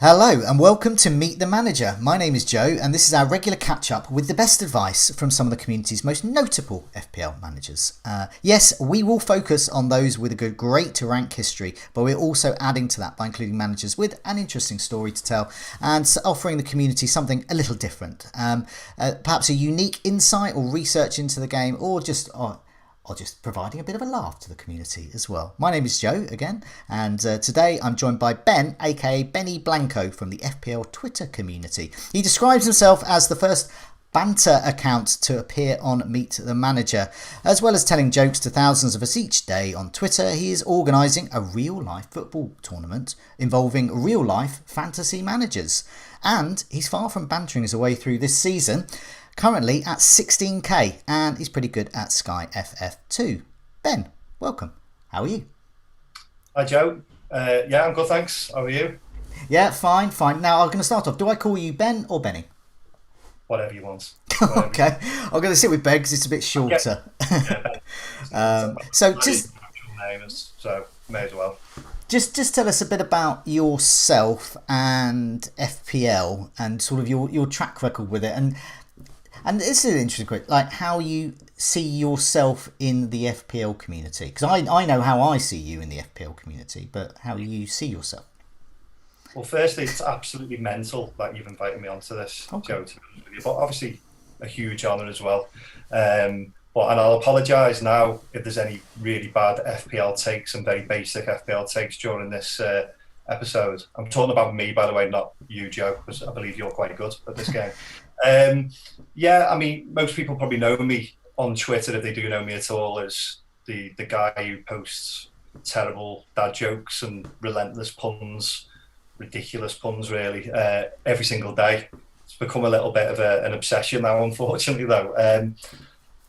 Hello and welcome to Meet the Manager. My name is Joe and this is our regular catch-up with the best advice from some of the community's most notable FPL managers. Yes, we will focus on those with a great to rank history, but we're also adding to that by including managers with an interesting story to tell and offering the community something a little different. Perhaps a unique insight or research into the game, or just providing a bit of a laugh to the community as well. My name is Joe again, and today I'm joined by Ben, aka Benny Blanco from the FPL Twitter community. He describes himself as the first banter account to appear on Meet the Manager. As well as telling jokes to thousands of us each day on Twitter, he is organising a real-life football tournament involving real-life fantasy managers. And he's far from bantering his way through this season, currently at 16k, and he's pretty good at Sky FF2. Ben, welcome. How are you? Hi Joe. Yeah, I'm good, thanks. How are you? Yeah, fine. Now I'm going to start off. Do I call you Ben or Benny? Whatever you want. Okay, I'm going to sit with Ben because it's a bit shorter. So just name is, so may as well. Just tell us a bit about yourself and FPL and sort of your track record with it, and this is an interesting question, like how you see yourself in the FPL community. Because I know how I see you in the FPL community, but how you see yourself. Well, firstly, it's absolutely mental that you've invited me onto this, Okay. Joe, to be honest with you. But obviously, a huge honour as well. And I'll apologise now if there's any really bad FPL takes and very basic FPL takes during this episode. I'm talking about me, by the way, not you, Joe, because I believe you're quite good at this game. Yeah, I mean, most people probably know me on Twitter, if they do know me at all, as the guy who posts terrible dad jokes and relentless puns, ridiculous puns, really, every single day. It's become a little bit of an obsession now, unfortunately, though.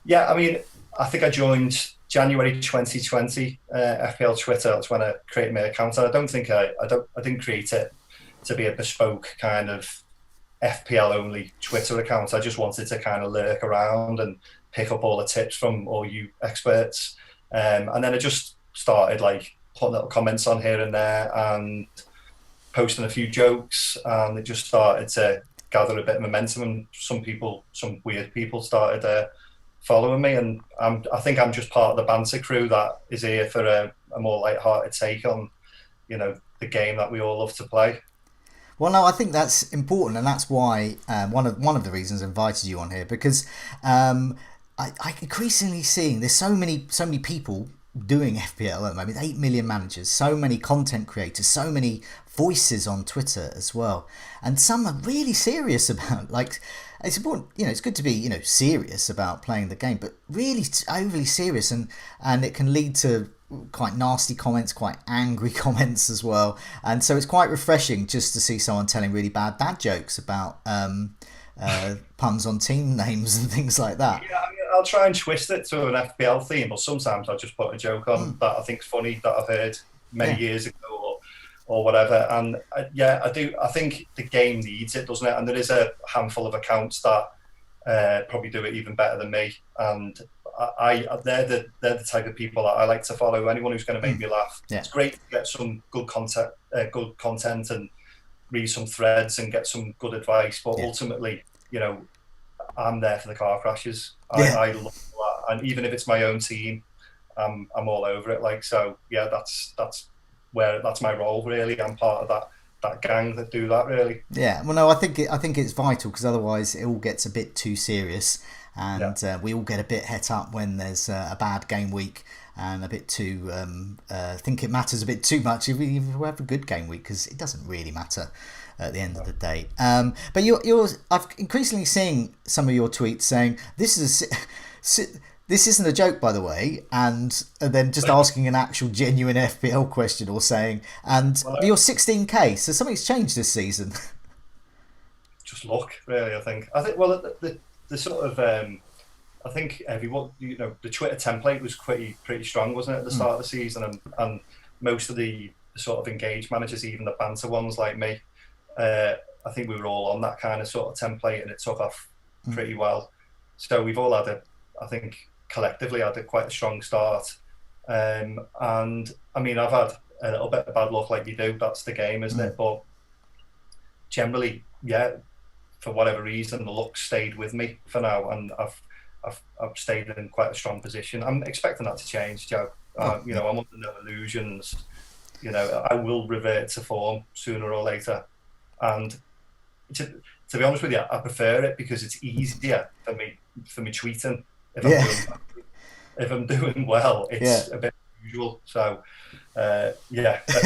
Yeah, I mean, I think I joined January 2020 FPL Twitter. That's when I created my account, and I don't think I didn't create it to be a bespoke kind of FPL only Twitter account. I just wanted to kind of lurk around and pick up all the tips from all you experts. And then I just started like putting little comments on here and there and posting a few jokes, and it just started to gather a bit of momentum, and some weird people started following me, and I think I'm just part of the banter crew that is here for a more light-hearted take on, the game that we all love to play. Well, no, I think that's important, and that's why one of the reasons I invited you on here, because I increasingly seeing there's so many people doing FPL at the moment. 8 million managers, so many content creators, so many voices on Twitter as well, and some are really serious about, like, it's important, it's good to be serious about playing the game, but really overly serious, and it can lead to quite nasty comments, quite angry comments as well. And so it's quite refreshing just to see someone telling really bad dad jokes about puns on team names and things like that. Yeah, I mean, I'll try and twist it to an FPL theme, but sometimes I'll just put a joke on that I think's funny, that I've heard many years ago or whatever. And I do. I think the game needs it, doesn't it? And there is a handful of accounts that probably do it even better than me. And they're the type of people that I like to follow. Anyone who's going to make me laugh. Yeah. It's great to get some good content and read some threads and get some good advice. But ultimately, I'm there for the car crashes. I love that, and even if it's my own team, I'm all over it. Like, so, yeah, that's my role, really. I'm part of that gang that do that, really. Yeah, well, no, I think it's vital, because otherwise it all gets a bit too serious, and we all get a bit het up when there's a bad game week, and a bit too think it matters a bit too much if we have a good game week, because it doesn't really matter at the end of the day. But I've increasingly seeing some of your tweets saying this isn't a joke, by the way, and then just asking an actual genuine FPL question, or saying, and you're 16k, so something's changed this season. Just luck, really. I think. Well, the sort of I think everyone, the Twitter template was pretty strong, wasn't it, at the start of the season, and most of the sort of engaged managers, even the banter ones like me, I think we were all on that kind of sort of template, and it took off pretty well. So we've all I think collectively had quite a strong start. And I mean, I've had a little bit of bad luck, like you do. That's the game, isn't it? But generally, yeah, for whatever reason, the luck stayed with me for now, and I've stayed in quite a strong position. I'm expecting that to change, Joe. I'm under no illusions. I will revert to form sooner or later, and to be honest with you, I prefer it because it's easier for me tweeting if I'm Yeah. doing well. Yeah. It's a bit unusual. So let's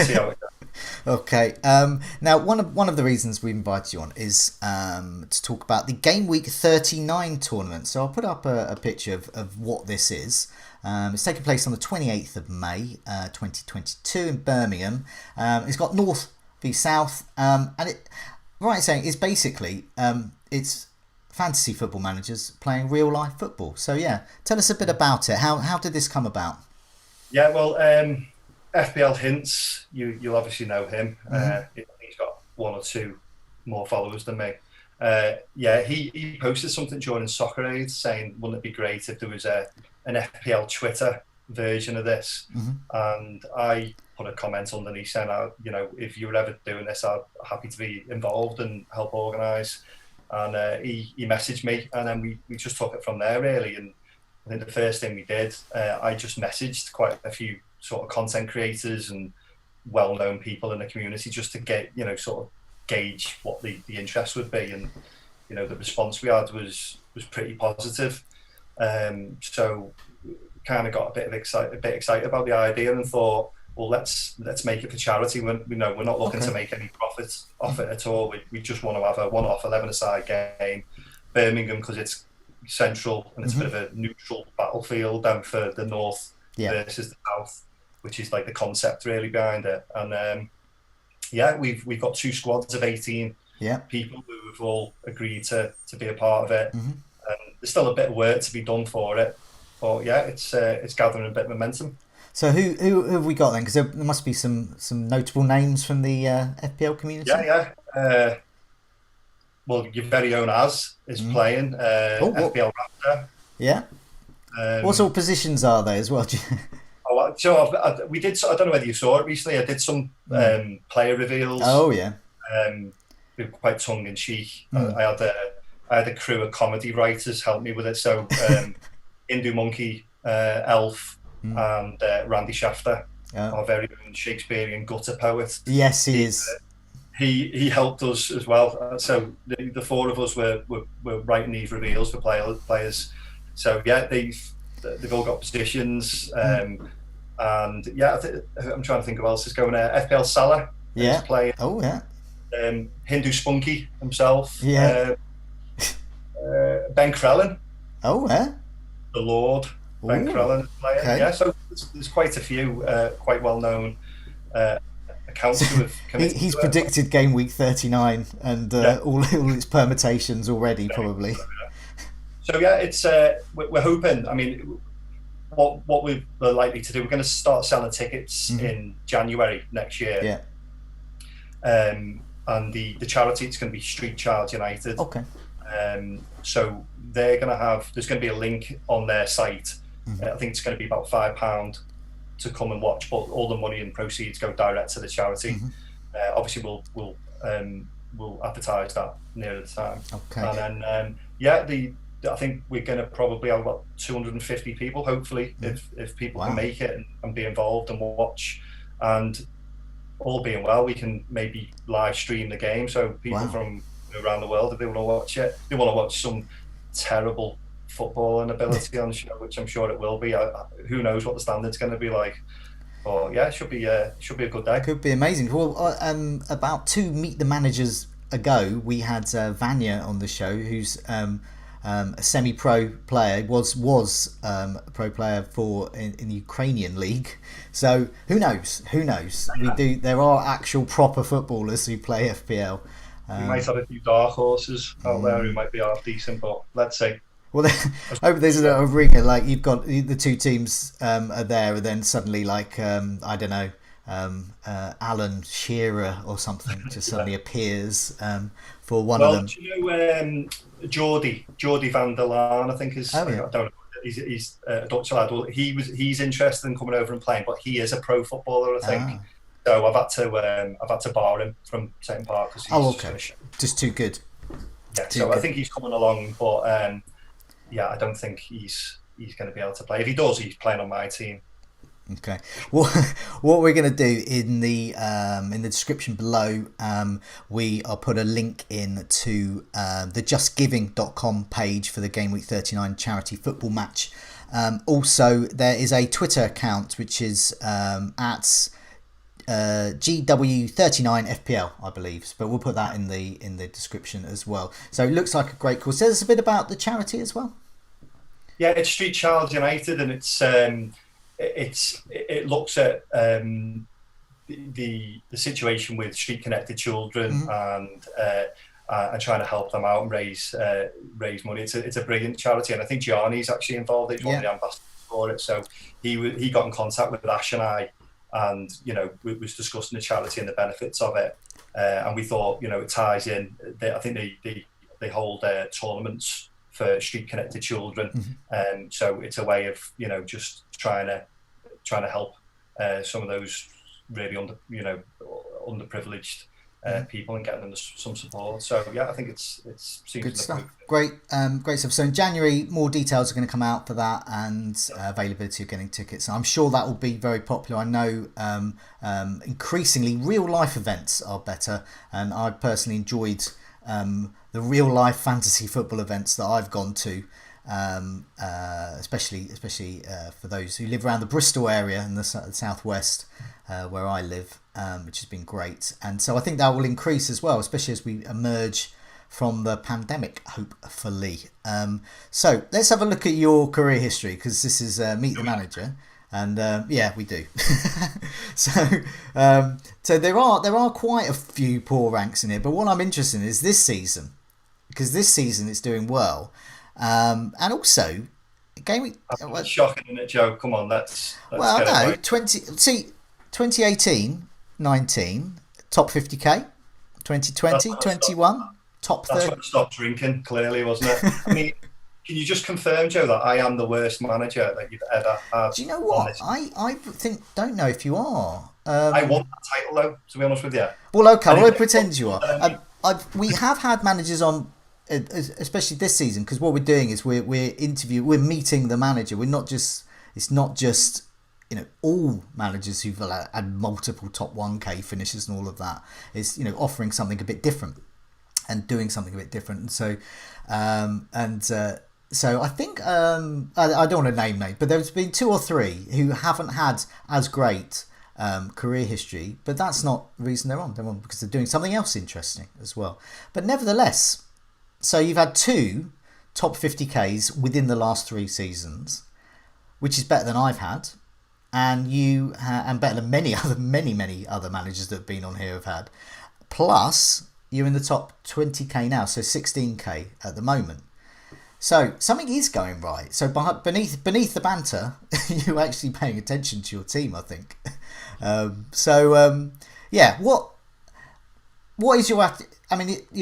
see how it goes. Okay. Now, one of the reasons we invited you on is to talk about the Game Week 39 tournament. So I'll put up a picture of what this is. It's taking place on the 28th of May, 2022 in Birmingham. It's got North v South, and it, right in saying, it's basically it's fantasy football managers playing real life football. So yeah, tell us a bit about it. How did this come about? Yeah, well, FPL Hints, you'll obviously know him. He's got one or two more followers than me. He posted something during Soccer Aid saying, wouldn't it be great if there was an FPL Twitter version of this? And I put a comment underneath saying, if you were ever doing this, I'm happy to be involved and help organise. And he messaged me, and then we just took it from there, really. And I think the first thing we did, I just messaged quite a few sort of content creators and well-known people in the community just to get, sort of gauge what the interest would be. And, the response we had was pretty positive. So kind of got a bit excited about the idea and thought, well, let's make it for charity. We're not looking to make any profits off it at all. We just want to have a one-off 11-a-side game. Birmingham, because it's central and it's a bit of a neutral battlefield, and for the north versus the south, which is like the concept really behind it. And we've got two squads of 18 people who have all agreed to be a part of it. And there's still a bit of work to be done for it, but it's gathering a bit of momentum. So who have we got then? Because there must be some notable names from the FPL community. Well, your very own Az is playing FPL Raptor. Yeah. What sort of positions are they as well? We did. I don't know whether you saw it recently. I did some player reveals. Oh yeah. They were quite tongue in cheek. I had a crew of comedy writers help me with it. So Hindu Monkey, Elf, and Randy Shafter, our very own Shakespearean gutter poet. Yes, he is. He helped us as well. So the four of us were writing these reveals for players. So they've all got positions. And I'm trying to think who else is going there. FPL Salah is playing. Oh yeah. Hindu Spunky himself. Yeah. Ben Crellin. Oh yeah. The Lord. Ben Crellin is playing. Okay. Yeah. So there's quite a few quite well known accounts who have committed. He's predicted Game Week 39 and all its permutations already, probably. So it's we're hoping. I mean, what we're likely to do, we're going to start selling tickets in January next year. Yeah. And the charity, it's going to be Street Child United. Okay. So they're going to have. There's going to be a link on their site. I think it's going to be about £5 to come and watch, but all the money and proceeds go direct to the charity. Obviously, we'll advertise that near the time. Okay. And then I think we're going to probably have about 250 people, hopefully, if people can make it and be involved and watch. And all being well, we can maybe live stream the game, so people from around the world, if they want to watch it, they want to watch some terrible football and ability on the show, which I'm sure it will be. Who knows what the standard's going to be like? But it should be a good day. Could be amazing. Well, about two Meet the Managers ago, we had Vanya on the show, who's a semi-pro player, was a pro player in the Ukrainian league. So who knows? There are actual proper footballers who play FPL. We might have a few dark horses out there who might be half decent, but let's see. Well, I hope there's a ringer, like you've got the two teams are there, and then suddenly, like I don't know, Alan Shearer or something just suddenly appears for one of them. Do you know Geordie van der Laan? I think is. I don't know. He's a Dutch lad. Well, he's interested in coming over and playing, but he is a pro footballer, I think. So I've had to bar him from taking part because he's Oh, just okay. going to. Just too good. Yeah, Too so I good. think he's coming along, but yeah, I don't think he's going to be able to play. If he does, he's playing on my team. Okay. Well, what we're going to do in the description below, I'll put a link in to the justgiving.com page for the Game Week 39 charity football match. Also, there is a Twitter account which is at GW39FPL, I believe, but we'll put that in the description as well. So it looks like a great cause. Tell us a bit about the charity as well. Yeah, it's Street Child United, and it looks at the situation with street connected children, and trying to help them out and raise money. It's a brilliant charity, and I think Gianni's actually involved. He's one of the ambassadors for it. So he got in contact with Ash and I, and we was discussing the charity and the benefits of it, and we thought it ties in. I think they hold tournaments for street connected children, and so it's a way of just trying to help some of those really underprivileged people and getting them some support. So yeah, I think it seems good stuff. Great stuff. So in January, more details are going to come out for that, and availability of getting tickets. I'm sure that will be very popular. I know increasingly real life events are better, and I personally enjoyed the real life fantasy football events that I've gone to, especially for those who live around the Bristol area in the southwest, where I live, which has been great. And so I think that will increase as well, especially as we emerge from the pandemic, hopefully. So let's have a look at your career history, because this is Meet the Manager. And yeah, we do. So there are quite a few poor ranks in here, but what I'm interested in is this season, because this season it's doing well, and also Game Week. That's shocking, isn't it, Joe? Come on, let's well, get no, it right. 2018, 19 top 50k, 2020, 21 top 30. That's when I stopped drinking. Clearly, wasn't it? I mean. Can you just confirm, Joe, that I am the worst manager that you've ever had? Do you know what? I don't know if you are. I want that title, though, to be honest with you. Well, okay, I pretend you are. We have had managers on, especially this season, because what we're doing is we're meeting the manager. It's not just all managers who've had multiple top 1k finishes and all of that. It's offering something a bit different and doing something a bit different. And so I think I don't want to name names, but there's been 2 or 3 who haven't had as great career history, but that's not the reason they're on. They're on because they're doing something else interesting as well. But nevertheless, so you've had 2 top 50ks within the last 3 seasons, which is better than I've had, and and better than many other managers that have been on here have had. Plus, you're in the top 20k now, so 16k at the moment. So something is going right. So beneath the banter, you're actually paying attention to your team, I think. Yeah. What is your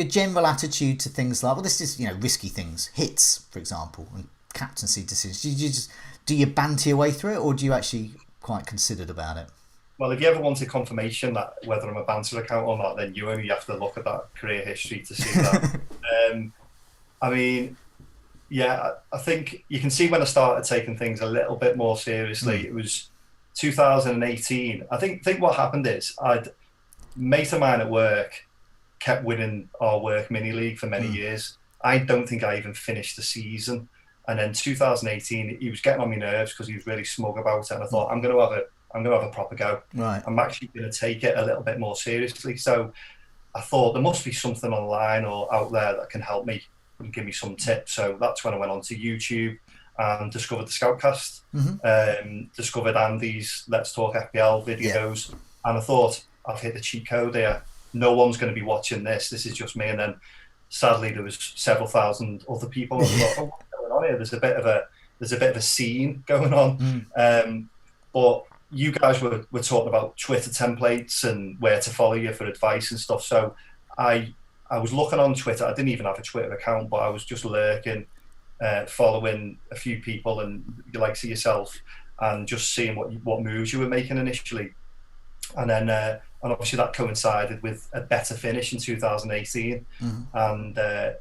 general attitude to things like, well, this is risky things, hits, for example, and captaincy decisions. Do you banter your way through it, or do you actually quite considered about it? Well, if you ever wanted confirmation that whether I'm a banter account or not, then you only have to look at that career history to see that. I mean, yeah, I think you can see when I started taking things a little bit more seriously. It was 2018. I think what happened is I'd mate of mine at work kept winning our work mini league for many years. I don't think I even finished the season. And then 2018, he was getting on my nerves because he was really smug about it. And I thought, I'm going to have a proper go. Right. I'm actually going to take it a little bit more seriously. So I thought there must be something online or out there that can help me and give me some tips. So that's when I went onto YouTube and discovered the Scoutcast, discovered Andy's Let's Talk FPL videos. Yeah. And I thought, I've hit the cheat code here. No one's going to be watching this. This is just me. And then sadly, there was several thousand other people. And I thought, oh, what's going on here? There's a bit of a scene going on. But you guys were talking about Twitter templates and where to follow you for advice and stuff. So I was looking on Twitter. I didn't even have a Twitter account, but I was just lurking, following a few people and you like see yourself and just seeing what moves you were making initially. and then and obviously that coincided with a better finish in 2018, and I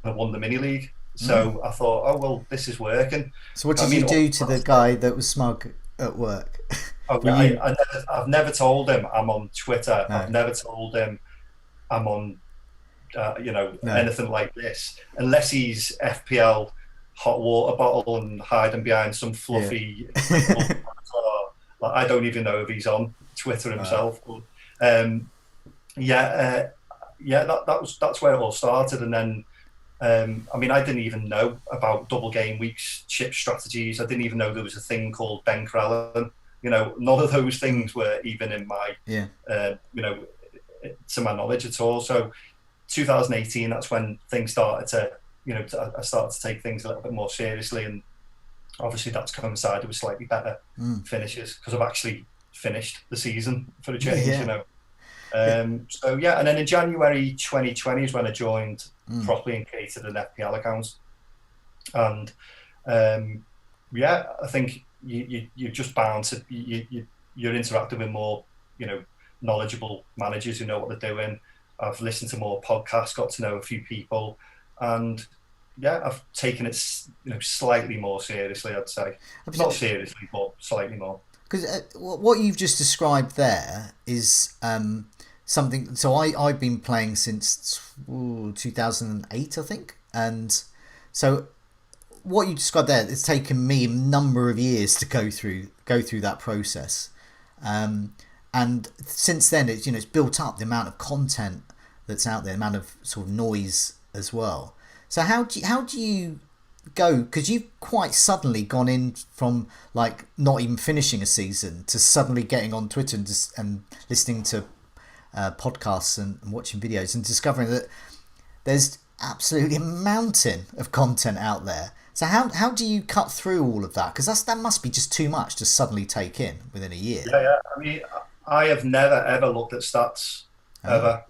won the mini league. So I thought, oh well, this is working. So what I did you mean, do to the guy that was smug at work? Were you? I've never told him I'm on Twitter. I've No, never told him I'm on, no. anything like this, unless he's FPL hot water bottle and hiding behind some Yeah. fluffy playful avatar. Like, I don't even know if he's on Twitter Right. himself. But that's where it all started, and then. I mean, I didn't even know about double game weeks, chip strategies. I didn't even know there was a thing called Ben Crellin. None of those things were even in my, Yeah. to my knowledge at all. So 2018, that's when things started to, I started to take things a little bit more seriously. And obviously that's coincided with slightly better finishes because I've actually finished the season for a change, Yeah. So yeah, and then in January 2020 is when I joined properly and created an FPL account. And I think you're just bound to you're interacting with more knowledgeable managers who know what they're doing. I've listened to more podcasts, got to know a few people, and I've taken it slightly more seriously. I'd say not seriously, but slightly more. Because what you've just described there is something. So I've been playing since 2008, I think, and so what you described there, it's taken me a number of years to go through that process, and since then it's built up the amount of content that's out there, the amount of sort of noise as well. So how do you go, because you've quite suddenly gone in from like not even finishing a season to suddenly getting on Twitter and listening to podcasts and watching videos and discovering that there's absolutely a mountain of content out there. So how do you cut through all of that? Because that must be just too much to suddenly take in within a year. Yeah. I mean, I have never ever looked at stats ever.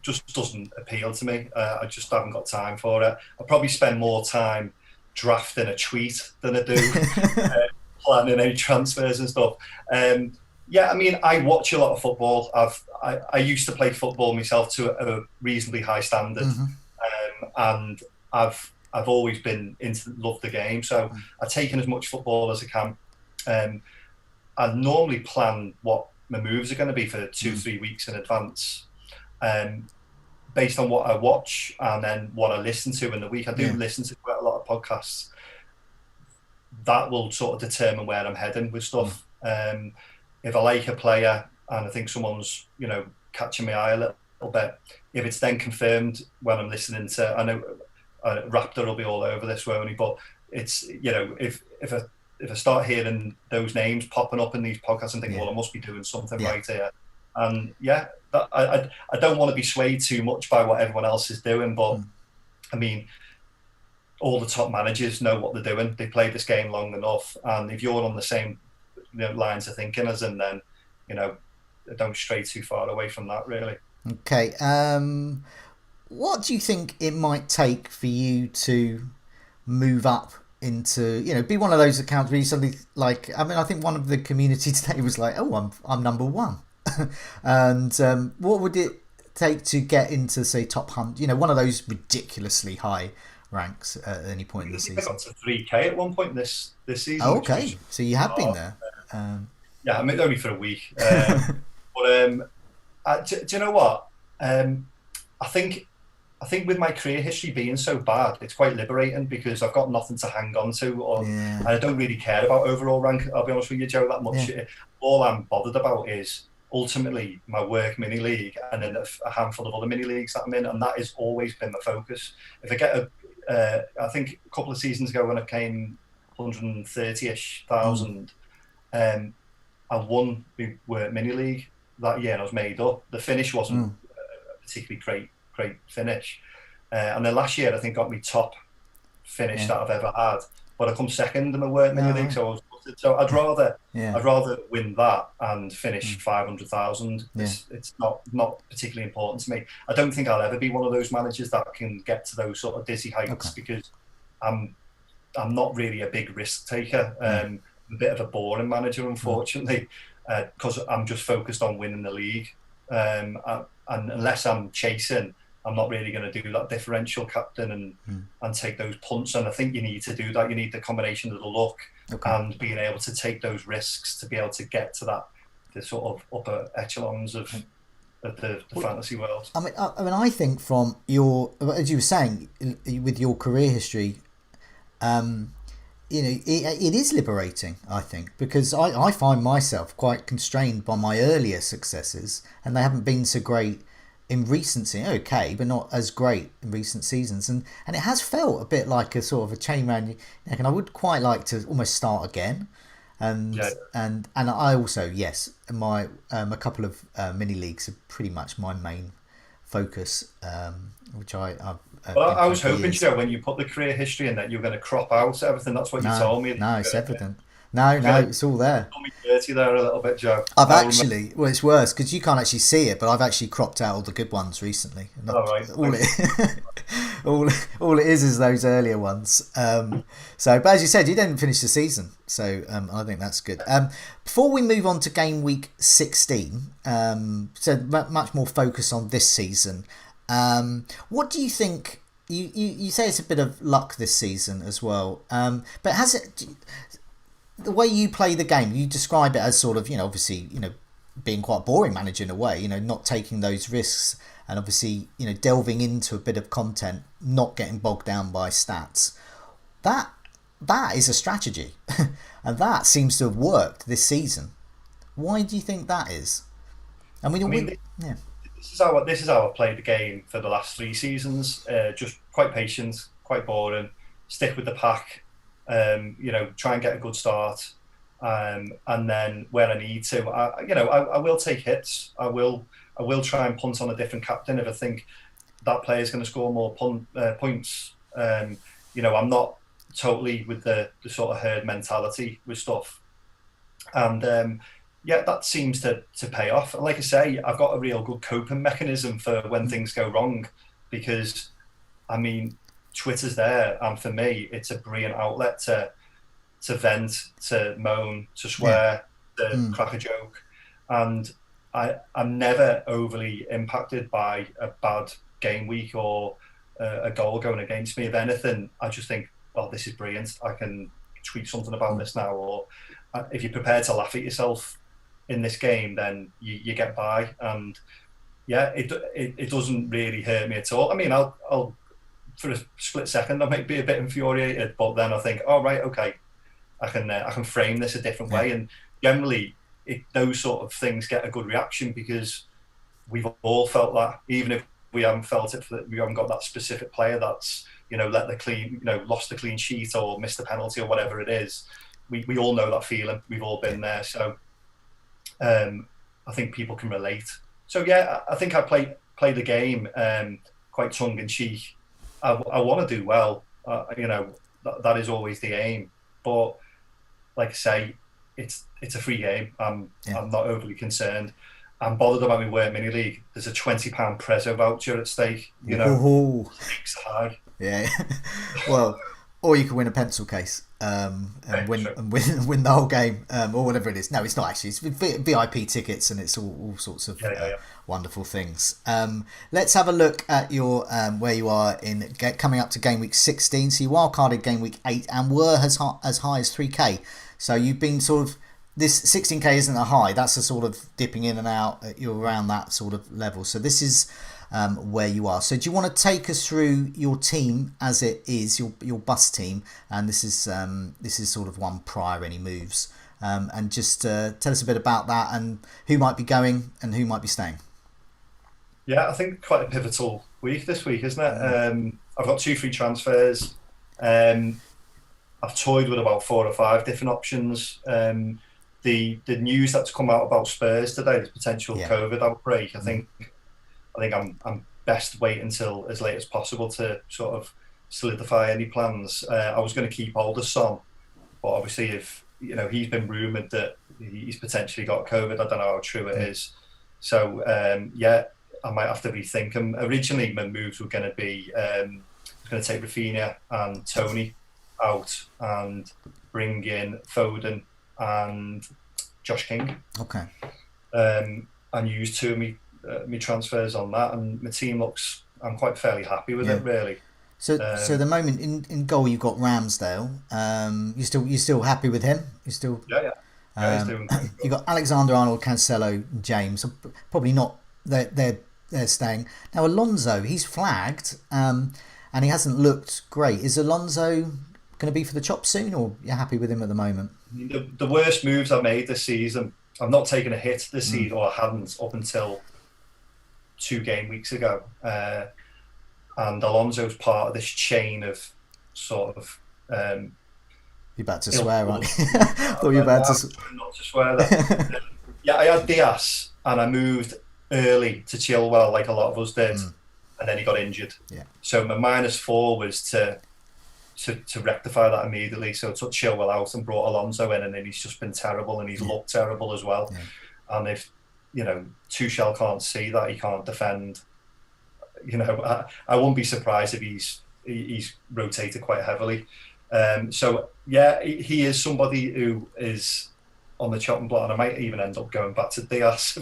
Just doesn't appeal to me. I just haven't got time for it. I probably spend more time drafting a tweet than I do planning any transfers and stuff. I mean, I watch a lot of football. I used to play football myself to a reasonably high standard, and I've always been loved the game. So I've taken as much football as I can. I normally plan what my moves are going to be for 2-3 weeks in advance. Based on what I watch and then what I listen to in the week. I do listen to quite a lot of podcasts. That will sort of determine where I'm heading with stuff. If I like a player and I think someone's, catching my eye a little bit, if it's then confirmed when I'm listening to, I know Raptor will be all over this, won't he? But it's, if I start hearing those names popping up in these podcasts and think, well, I must be doing something right here. And I don't want to be swayed too much by what everyone else is doing, but I mean, all the top managers know what they're doing. They played this game long enough, and if you're on the same lines of thinking as them, then don't stray too far away from that, really. Okay. What do you think it might take for you to move up into, be one of those accounts where you suddenly, like, I mean, I think one of the community today was like, oh, I'm number one. And what would it take to get into, say, top 100, one of those ridiculously high ranks at any point in the season? I got to 3K at one point this season. Oh, okay, so you have been there. I mean, only for a week. But do you know what? I think with my career history being so bad, it's quite liberating because I've got nothing to hang on to, and I don't really care about overall rank. I'll be honest with you, Joe, that much. All I'm bothered about is ultimately my work mini league and then a handful of other mini leagues that I'm in, and that has always been my focus. If I get I think a couple of seasons ago when I came 130-ish thousand, I won the work mini league that year and I was made up. The finish wasn't a particularly great finish, and then last year I think got me top finish that I've ever had, but I come second in the work mini league, so I'd rather win that and finish 500,000. It's not particularly important to me. I don't think I'll ever be one of those managers that can get to those sort of dizzy heights because I'm not really a big risk taker. I'm a bit of a boring manager, unfortunately. because I'm just focused on winning the league. And unless I'm chasing, I'm not really going to do that differential captain and take those punts. And I think you need to do that. You need the combination of the luck and being able to take those risks to be able to get to the sort of upper echelons of the fantasy world. I think from your, as you were saying, with your career history, it is liberating, I think, because I find myself quite constrained by my earlier successes, and they haven't been so great in recency. Okay, but not as great in recent seasons, and it has felt a bit like a sort of a chain round your neck, and I would quite like to almost start again. And I also, yes, my a couple of mini leagues are pretty much my main focus, which I was hoping, Joe, when you put the career history in, that you're going to crop out everything. That's what you told me. No, it's evident. No, it's all there. Done me dirty there a little bit, Joe. It's worse because you can't actually see it, but I've actually cropped out all the good ones recently. Right. All it is those earlier ones. But as you said, you didn't finish the season, so I think that's good. Before we move on to game week 16, so much more focus on this season. What do you think? You say it's a bit of luck this season as well, but has it? The way you play the game, you describe it as sort of, obviously, being quite a boring manager in a way, not taking those risks and obviously, delving into a bit of content, not getting bogged down by stats. That is a strategy, and that seems to have worked this season. Why do you think that is? This is how I played the game for the last 3 seasons. Just quite patient, quite boring, stick with the pack. Try and get a good start, and then where I need to, I will take hits. I will try and punt on a different captain if I think that player is going to score more points. I'm not totally with the sort of herd mentality with stuff, and that seems to pay off. And like I say, I've got a real good coping mechanism for when things go wrong, because Twitter's there, and for me, it's a brilliant outlet to vent, to moan, to swear, to crack a joke, and I'm never overly impacted by a bad game week or a goal going against me. If anything, I just think, oh, this is brilliant. I can tweet something about this now, or if you're prepared to laugh at yourself in this game, then you get by, and it doesn't really hurt me at all. I'll for a split second, I might be a bit infuriated, but then I think, oh, right, okay, I can frame this a different way. And generally, those sort of things get a good reaction, because we've all felt that, even if we haven't felt it, we haven't got that specific player that's lost the clean sheet or missed the penalty or whatever it is. We all know that feeling. We've all been there. So I think people can relate. So I think I play the game quite tongue in cheek. I want to do well, that is always the aim. But like I say, it's a free game. I'm not overly concerned. I'm bothered about my work mini league. There's a £20 Prezzo voucher at stake. Stakes high. Yeah. Well, or you can win a pencil case and win the whole game, or whatever it is. No, it's not actually. It's VIP tickets, and it's all sorts of wonderful things. Let's have a look at your where you are in coming up to game week 16. So you wildcarded game week 8 and were as high as 3K. So you've been sort of, this 16K isn't a high. That's a sort of dipping in and out. You're around that sort of level. So this is where you are. So do you want to take us through your team as it is, your bus team? And this is sort of one prior any moves. And just tell us a bit about that and who might be going and who might be staying. Yeah, I think quite a pivotal week this week, isn't it? I've got 2 free transfers. I've toyed with about 4 or 5 different options. The news that's come out about Spurs today, the potential COVID outbreak, I think I'm best wait until as late as possible to sort of solidify any plans. I was going to keep hold of Son, but obviously if he's been rumoured that he's potentially got COVID, I don't know how true it is. So I might have to rethink them. Originally, my moves were going to be I was going to take Rafinha and Tony out and bring in Foden and Josh King, Okay. and used two of me transfers on that, and my team looks. I'm quite fairly happy with Yeah. it, really. So the moment in goal you've got Ramsdale. You still happy with him? You still Yeah, yeah, yeah. He's doing great. you got Alexander Arnold, Cancelo, James. Probably not. They're staying now. Alonso, he's flagged, and he hasn't looked great. Is Alonso going to be for the chop soon, or you're happy with him at the moment? The worst moves I made this season. I've not taken a hit this season, or I hadn't up until 2 game weeks ago. And Alonso's part of this chain of sort of You're about to ill swear, will. aren't you? I thought you were about I'm to. trying not to swear there. Yeah, I had Diaz, and I moved early to Chilwell, like a lot of us did, and then he got injured. Yeah. So my -4 was to rectify that immediately. So I took Chilwell out and brought Alonso in, and then he's just been terrible, and he's looked terrible as well. Yeah. And if Tuchel can't see that he can't defend, I wouldn't be surprised if he's rotated quite heavily. So yeah, he is somebody who is on the chopping block, and I might even end up going back to Diaz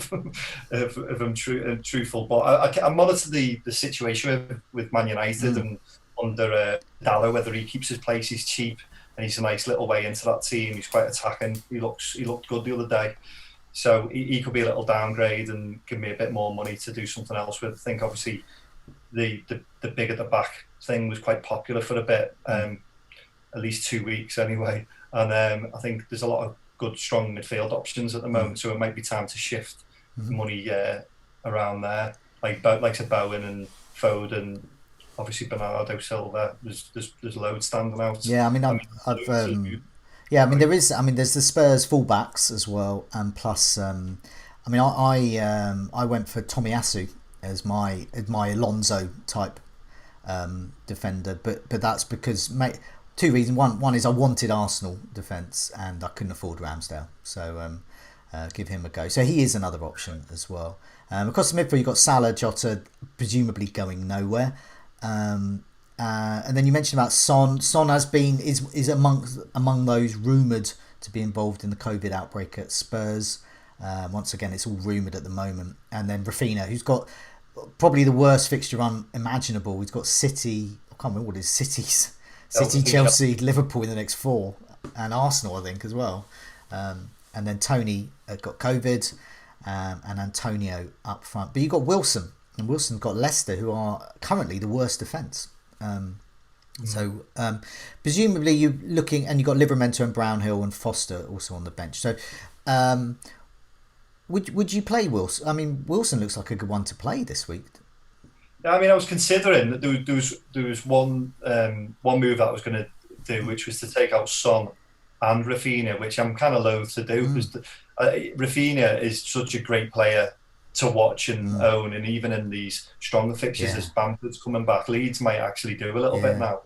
if I'm truthful. But I monitor the situation with Man United and under Dallo, whether he keeps his place. He's cheap, and he's a nice little way into that team. He's quite attacking. He looked good the other day. So he could be a little downgrade and give me a bit more money to do something else with. I think obviously the big at the back thing was quite popular for a bit, at least 2 weeks anyway. And I think there's a lot of good, strong midfield options at the moment. So it might be time to shift money around there, like I said, Bowen and Foden. Obviously Bernardo Silva. There's loads standing out. Yeah, I mean, there's the Spurs fullbacks as well, and plus, I went for Tomiyasu as my Alonso type defender, but that's because two reasons. One is I wanted Arsenal defence and I couldn't afford Ramsdale, so give him a go. So he is another option as well. Across the midfield, you've got Salah, Jota, presumably going nowhere. And then you mentioned about Son. Son is among those rumoured to be involved in the COVID outbreak at Spurs. Once again, it's all rumoured at the moment. And then Rafinha, who's got probably the worst fixture unimaginable. He's got City. I can't remember what his City's. City, Chelsea, Liverpool in the next 4, and Arsenal, I think, as well. And then Tony got COVID, and Antonio up front. But you've got Wilson. And Wilson's got Leicester, who are currently the worst defence. So presumably you're looking, and you've got Livramento and Brownhill and Foster also on the bench. So would you play Wilson? I mean, Wilson looks like a good one to play this week. Yeah, I mean, I was considering that there was one move that I was going to do, which was to take out Son and Rafinha, which I'm kind of loath to do because Rafinha is such a great player to watch and own, and even in these stronger fixtures, as Bamford's coming back, Leeds might actually do a little bit now.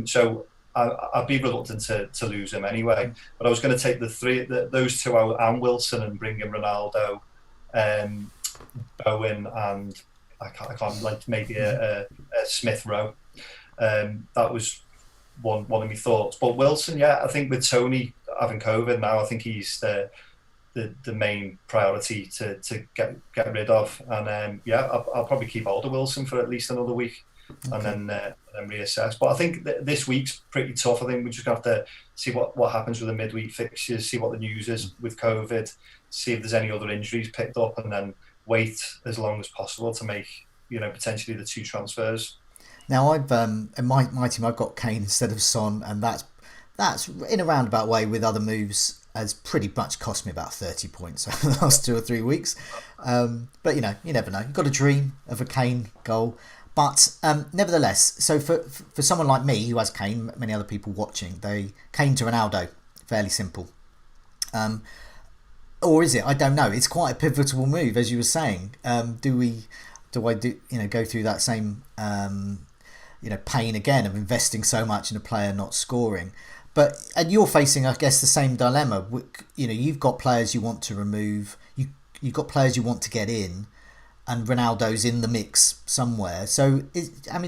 So I'd be reluctant to lose him anyway. But I was going to take those two out and Wilson and bring in Ronaldo, Bowen, and I can't like maybe a Smith Rowe. That was one of my thoughts. But Wilson, yeah, I think with Tony having COVID now, I think he's the main priority to get rid of, and I'll probably keep hold of Wilson for at least another week, and then reassess. But I think this week's pretty tough. I think we're just gonna have to see what happens with the midweek fixtures, see what the news is with COVID, see if there's any other injuries picked up, and then wait as long as possible to make potentially the 2 transfers. Now I've in my team I've got Kane instead of Son, and that's in a roundabout way with other moves has pretty much cost me about 30 points over the last 2 or 3 weeks. But you never know. You've got a dream of a Kane goal. But nevertheless, so for someone like me who has Kane, many other people watching, they Kane to Ronaldo, fairly simple. Or is it? I don't know. It's quite a pivotal move, as you were saying. Do I go through that same pain again of investing so much in a player not scoring? And you're facing, I guess, the same dilemma. You've got players you want to remove. You've got players you want to get in, and Ronaldo's in the mix somewhere. So,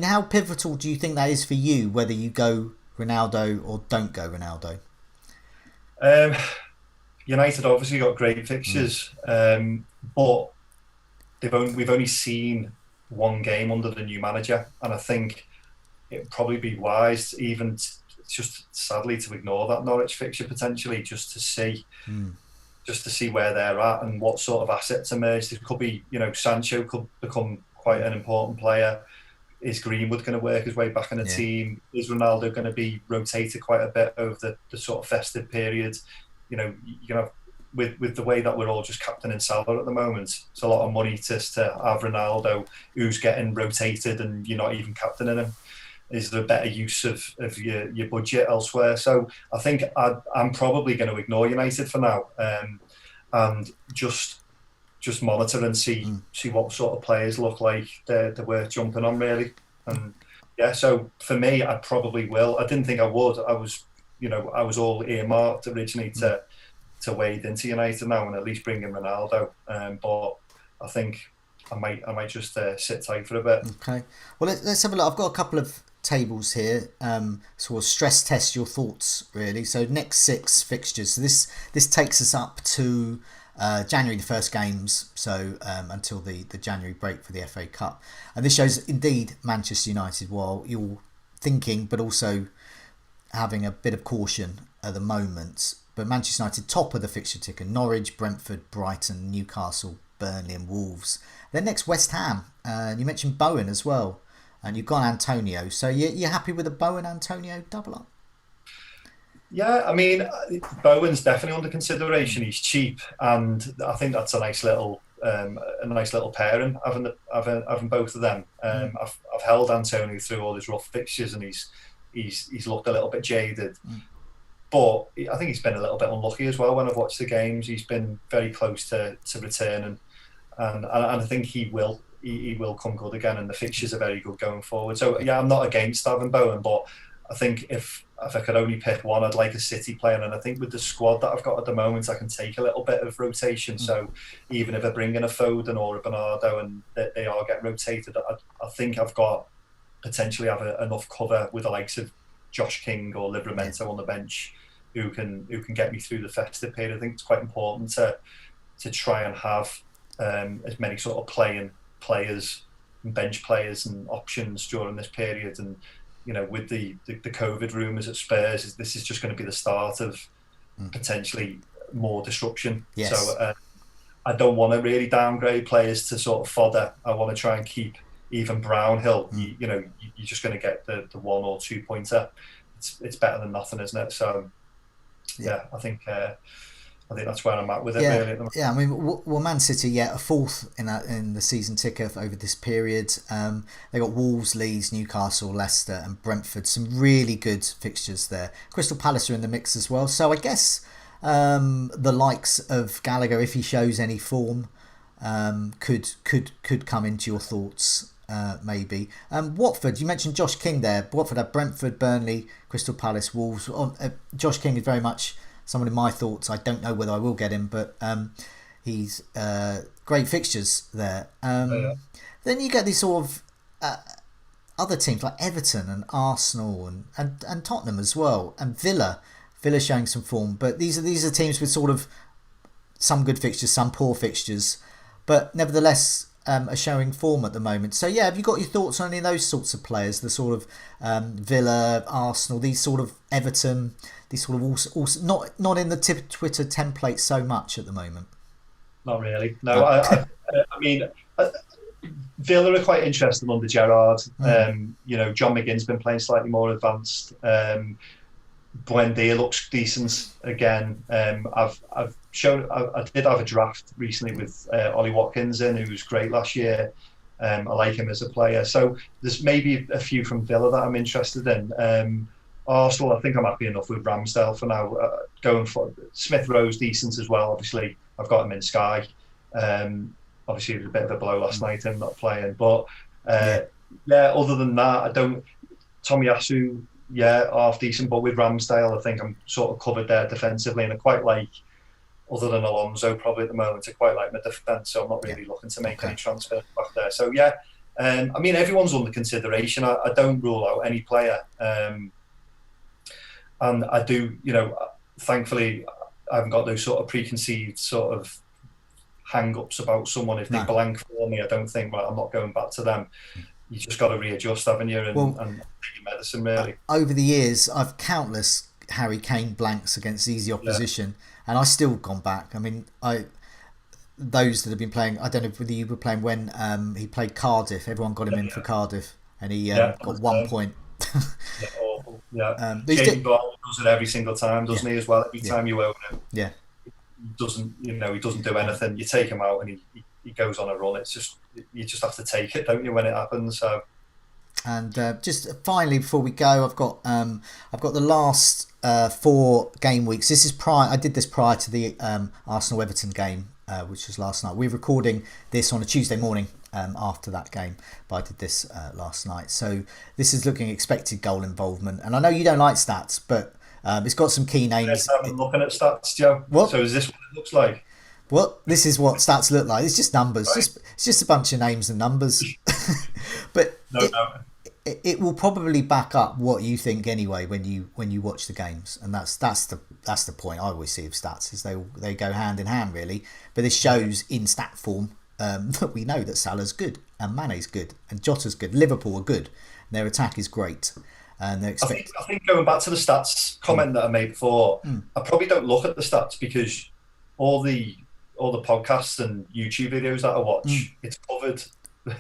how pivotal do you think that is for you, whether you go Ronaldo or don't go Ronaldo? United obviously got great fixtures, but we've only seen one game under the new manager, and I think it'd probably be wise to just sadly to ignore that Norwich fixture potentially, just to see where they're at and what sort of assets emerge. There could be, Sancho could become quite an important player. Is Greenwood going to work his way back in the team? Is Ronaldo going to be rotated quite a bit over the sort of festive period? With the way that we're all just captaining Salah at the moment, it's a lot of money to have Ronaldo who's getting rotated and you're not even captaining him. Is there a better use of your budget elsewhere? So I think I'm probably going to ignore United for now, and just monitor and see what sort of players look like they're worth jumping on, really. And so for me, I probably will. I didn't think I would. I was all earmarked originally to wade into United now and at least bring in Ronaldo. But I think I might just sit tight for a bit. Okay. Well, let's have a look. I've got a couple of tables here, sort of stress test your thoughts, really. So next 6 fixtures. So this takes us up to January the first games, so until the January break for the FA Cup. And this shows indeed Manchester United, while you're thinking but also having a bit of caution at the moment. But Manchester United top of the fixture ticker: Norwich, Brentford, Brighton, Newcastle, Burnley and Wolves. Then next West Ham. You mentioned Bowen as well. And you've got Antonio. So you're happy with a Bowen-Antonio double up? Yeah, I mean, Bowen's definitely under consideration. He's cheap, and I think that's a nice little pairing, having both of them. I've held Antonio through all his rough fixtures, and he's looked a little bit jaded. But I think he's been a little bit unlucky as well. When I've watched the games, he's been very close to returning, and I think he will come good again, and the fixtures are very good going forward. So yeah, I'm not against having Bowen, but I think if I could only pick one, I'd like a City player, and I think with the squad that I've got at the moment, I can take a little bit of rotation. So even if I bring in a Foden or a Bernardo and they are getting rotated, I think I've got potentially enough cover with the likes of Josh King or Livramento on the bench who can get me through the festive period. I think it's quite important to try and have as many sort of playing players and bench players and options during this period. And with the COVID rumours at Spurs, this is just going to be the start of potentially more disruption. Yes. So I don't want to really downgrade players to sort of fodder. I want to try and keep even Brownhill. You're just going to get the 1 or 2 pointer. It's better than nothing, isn't it? So yeah, I think that's where I'm at with it. Yeah, really. I mean, well, Man City, a 4th in the season ticker over this period. They got Wolves, Leeds, Newcastle, Leicester, and Brentford. Some really good fixtures there. Crystal Palace are in the mix as well. So I guess the likes of Gallagher, if he shows any form, could come into your thoughts. Maybe. Watford, you mentioned Josh King there. Watford have Brentford, Burnley, Crystal Palace, Wolves. Josh King is very much someone in my thoughts. I don't know whether I will get him, but he's great fixtures there. Then you get these sort of other teams like Everton and Arsenal and Tottenham as well, and Villa showing some form. But these are teams with sort of some good fixtures, some poor fixtures, but nevertheless are showing form at the moment. So yeah, have you got your thoughts on any of those sorts of players? The sort of Villa, Arsenal, these sort of Everton, these sort of also not in the Twitter template so much at the moment. Not really. No, I mean, Villa are quite interesting under Gerrard. John McGinn's been playing slightly more advanced. Buendia looks decent again. I did have a draft recently with Ollie Watkins in, who was great last year. I like him as a player. So there's maybe a few from Villa that I'm interested in. Arsenal, I think I'm happy enough with Ramsdale for now. Going for Smith Rowe's decent as well. Obviously, I've got him in Sky. Obviously, it was a bit of a blow last night, him not playing. But other than that, I don't. Tomiyasu, half decent, but with Ramsdale, I think I'm sort of covered there defensively, and I quite like, other than Alonso probably at the moment, I quite like my defence, so I'm not really looking to make any transfer back there. So I mean, everyone's under consideration. I don't rule out any player, and I do, thankfully, I haven't got those sort of preconceived sort of hang-ups about someone. If they No. blank for me, I don't think, well, I'm not going back to them. You just got to readjust, haven't you, and take your medicine, really. Over the years, I've countless Harry Kane blanks against easy opposition, and I still gone back. I mean, those that have been playing, I don't know whether you were playing when he played Cardiff. Everyone got him in for Cardiff, and he got 1 point. Awful. Yeah. Jamie Vardy does it every single time, doesn't he? As well, every time you own him, yeah, he doesn't do anything. You take him out, and he goes on a run. It's just, you just have to take it, don't you, when it happens? So. And just finally, before we go, I've got the last 4 game weeks. This is prior. I did this prior to the Arsenal Everton game, which was last night. We're recording this on a Tuesday morning after that game, but I did this last night. So this is looking expected goal involvement, and I know you don't like stats, but it's got some key names. I'm looking at stats, Joe. What? So is this what it looks like? What? This is what stats look like. It's just numbers. Right. It's just a bunch of names and numbers. But it will probably back up what you think anyway when you watch the games, and that's the point I always see of stats, is they go hand in hand, really. But this shows in stat form that we know that Salah's good, and Mane's good, and Jota's good. Liverpool are good. Their attack is great, and they're expected. I think going back to the stats comment that I made before, I probably don't look at the stats because all the podcasts and YouTube videos that I watch, it's covered.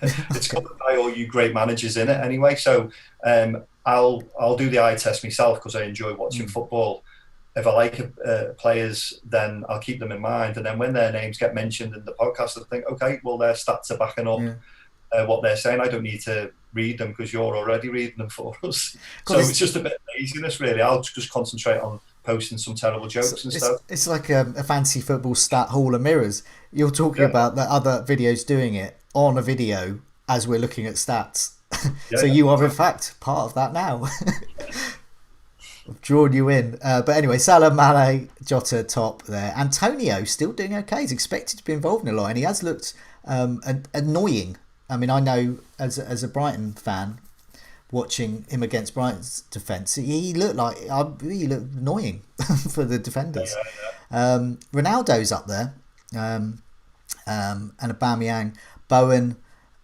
It's covered by all you great managers in it anyway. So I'll do the eye test myself because I enjoy watching football. If I like players, then I'll keep them in mind. And then when their names get mentioned in the podcast, I think, okay, well, their stats are backing up what they're saying. I don't need to read them because you're already reading them for us. So it's just a bit of laziness, really. I'll just concentrate on posting some terrible jokes and stuff. It's like a fancy football stat hall of mirrors. You're talking about the other videos doing it on a video as we're looking at stats. So you are in fact part of that now. I've drawn you in. But anyway, Salah, Mane, Jota top there. Antonio still doing okay. He's expected to be involved in a lot, and he has looked annoying. I mean, I know as a Brighton fan, watching him against Brighton's defence, he looked annoying for the defenders. Ronaldo's up there, and Aubameyang, Bowen,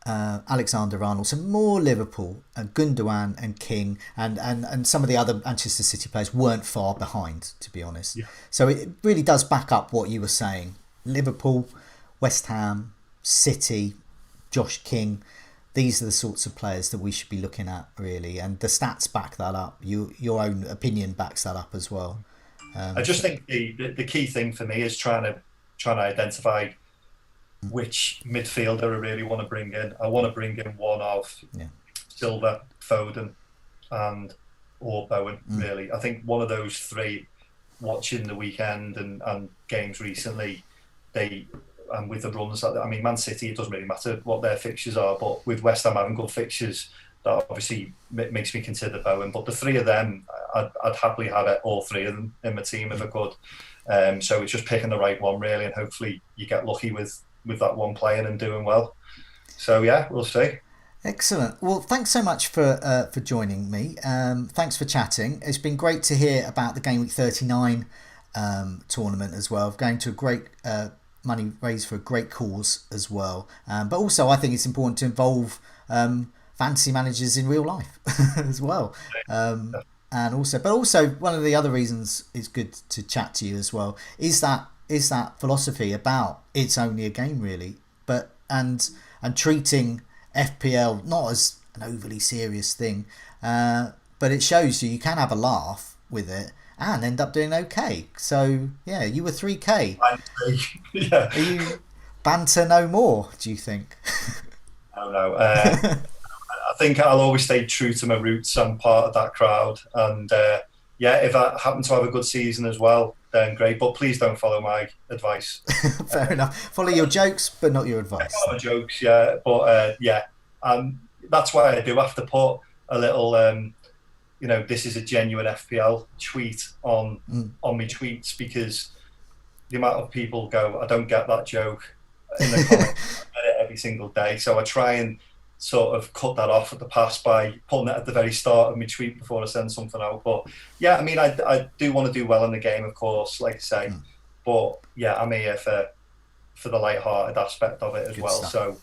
Alexander-Arnold, some more Liverpool, Gundogan and King, and some of the other Manchester City players weren't far behind, to be honest. So it really does back up what you were saying. Liverpool, West Ham, City, Josh King, these are the sorts of players that we should be looking at, really, and the stats back that up. Your own opinion backs that up as well. I just think the key thing for me is trying to identify which midfielder I really want to bring in. I want to bring in one of Silva, Foden, or Bowen. Really, I think one of those three. Watching the weekend and games recently, and with the runs that, I mean, Man City, it doesn't really matter what their fixtures are, but with West Ham having good fixtures, that obviously makes me consider Bowen. But the three of them, I'd happily have all three of them in my team if I could. So it's just picking the right one, really, and hopefully you get lucky with that one playing and doing well. So yeah, we'll see. Excellent. Well, thanks so much for joining me. Thanks for chatting. It's been great to hear about the Gameweek 39 tournament as well. Going to a great money raised for a great cause as well. But also, I think it's important to involve fantasy managers in real life as well. And also, one of the other reasons it's good to chat to you as well is that philosophy about it's only a game, really, but and treating FPL not as an overly serious thing, but it shows you can have a laugh with it and end up doing okay. So yeah, you were 3K. Yeah. Are you banter no more, do you think? No. I think I'll always stay true to my roots. I'm part of that crowd, and if I happen to have a good season as well, then great. But please don't follow my advice. Fair enough. Follow your jokes, but not your advice. Follow my jokes, yeah. But that's why I do have to put a little, this is a genuine FPL tweet on my tweets, because the amount of people go, I don't get that joke in the comments. I get it every single day. So I try and sort of cut that off at the pass by putting it at the very start of my tweet before I send something out. But yeah, I mean, I do want to do well in the game, of course, like I say. But yeah, I'm here for the light-hearted aspect of it as Good well. stuff. So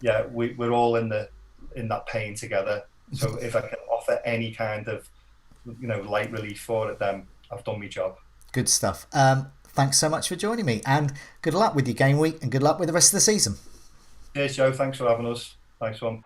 yeah, we're all in that pain together. So if I can offer any kind of light relief for it, then I've done my job. Good stuff. Thanks so much for joining me, and good luck with your game week, and good luck with the rest of the season. Cheers, Joe. Thanks for having us. Nice one.